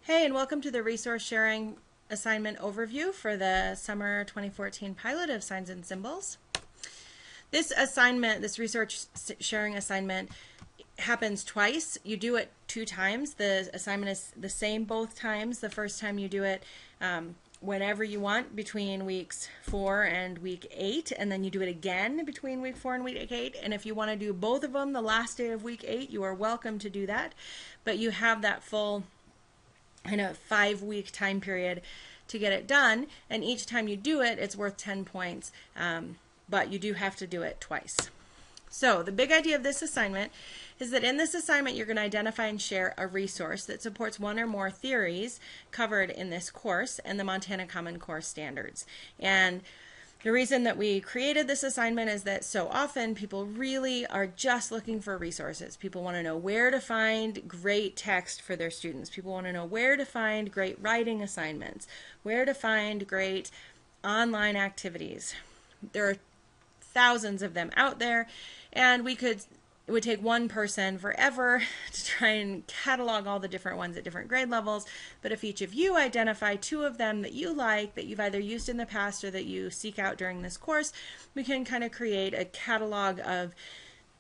Hey, and welcome to the resource sharing assignment overview for the summer 2014 pilot of Signs and Symbols. This assignment, this resource sharing assignment, happens twice. You do it 2 times. The assignment is the same both times. The first time you do it whenever you want between weeks 4 and week 8, and then you do it again between week 4 and week 8. And if you want to do both of them the last day of week 8, you are welcome to do that. But you have that full kind of 5-week time period to get it done, and each time you do it, it's worth 10 points, but you do have to do it twice. So the big idea of this assignment is that in this assignment you're going to identify and share a resource that supports one or more theories covered in this course and the Montana Common Core standards. And the reason that we created this assignment is that so often people really are just looking for resources. People want to know where to find great text for their students. People want to know where to find great writing assignments, where to find great online activities. There are thousands of them out there, and it would take one person forever to try and catalog all the different ones at different grade levels. But if each of you identify 2 of them that you like, that you've either used in the past or that you seek out during this course, we can kind of create a catalog of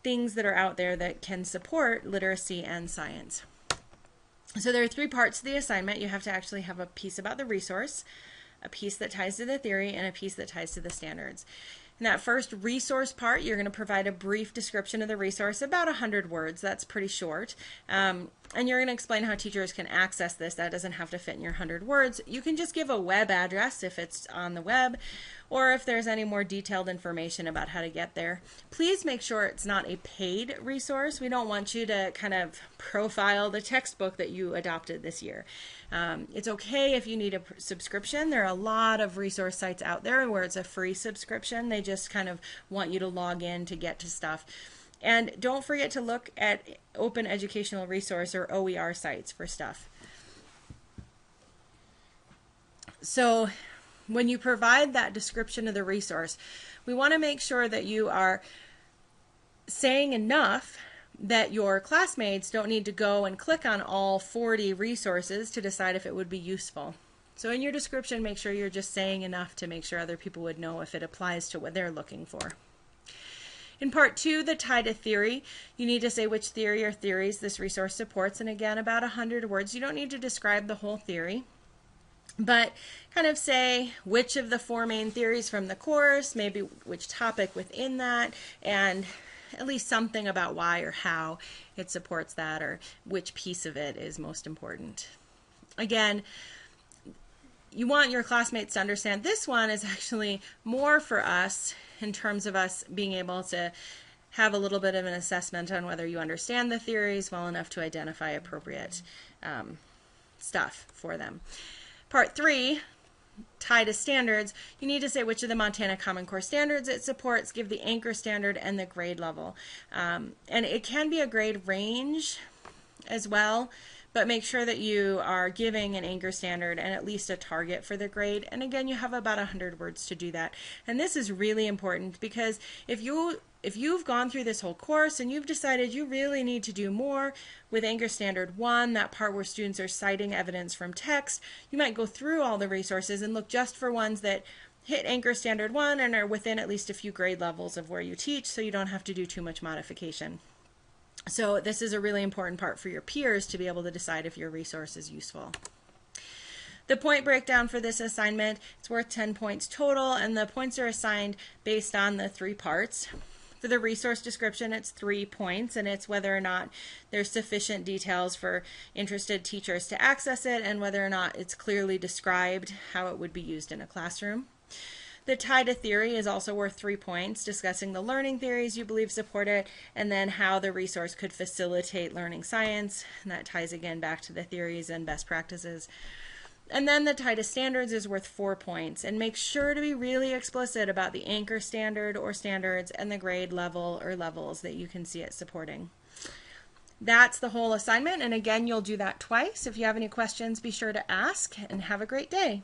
things that are out there that can support literacy and science. So there are 3 parts to the assignment. You have to actually have a piece about the resource, a piece that ties to the theory, and a piece that ties to the standards. In that first resource part, you're going to provide a brief description of the resource, about 100 words. That's pretty short. And you're going to explain how teachers can access this. That doesn't have to fit in your 100 words. You can just give a web address if it's on the web, or if there's any more detailed information about how to get there. Please make sure it's not a paid resource. We don't want you to kind of profile the textbook that you adopted this year. It's okay if you need a subscription. There are a lot of resource sites out there where it's a free subscription. They just kind of want you to log in to get to stuff. And don't forget to look at Open Educational Resource or OER sites for stuff. So when you provide that description of the resource, we want to make sure that you are saying enough that your classmates don't need to go and click on all 40 resources to decide if it would be useful. So in your description, make sure you're just saying enough to make sure other people would know if it applies to what they're looking for. In part 2, the tie to theory, you need to say which theory or theories this resource supports, and again, about 100 words. You don't need to describe the whole theory, but kind of say which of the 4 main theories from the course, maybe which topic within that, and at least something about why or how it supports that, or which piece of it is most important. Again, you want your classmates to understand this one is actually more for us in terms of us being able to have a little bit of an assessment on whether you understand the theories well enough to identify appropriate stuff for them. Part 3, tie to standards, you need to say which of the Montana Common Core standards it supports, give the anchor standard and the grade level. And it can be a grade range as well, but make sure that you are giving an anchor standard and at least a target for the grade. And again, you have about 100 words to do that. And this is really important because if you've gone through this whole course and you've decided you really need to do more with Anchor Standard 1, that part where students are citing evidence from text, you might go through all the resources and look just for ones that hit Anchor Standard 1 and are within at least a few grade levels of where you teach, so you don't have to do too much modification. So this is a really important part for your peers to be able to decide if your resource is useful. The point breakdown for this assignment, it's worth 10 points total, and the points are assigned based on the 3 parts. For the resource description, it's 3 points, and it's whether or not there's sufficient details for interested teachers to access it and whether or not it's clearly described how it would be used in a classroom. The tie to theory is also worth 3 points, discussing the learning theories you believe support it, and then how the resource could facilitate learning science, and that ties again back to the theories and best practices. And then the tie to standards is worth 4 points, and make sure to be really explicit about the anchor standard or standards and the grade level or levels that you can see it supporting. That's the whole assignment, and again, you'll do that twice. If you have any questions, be sure to ask, and have a great day.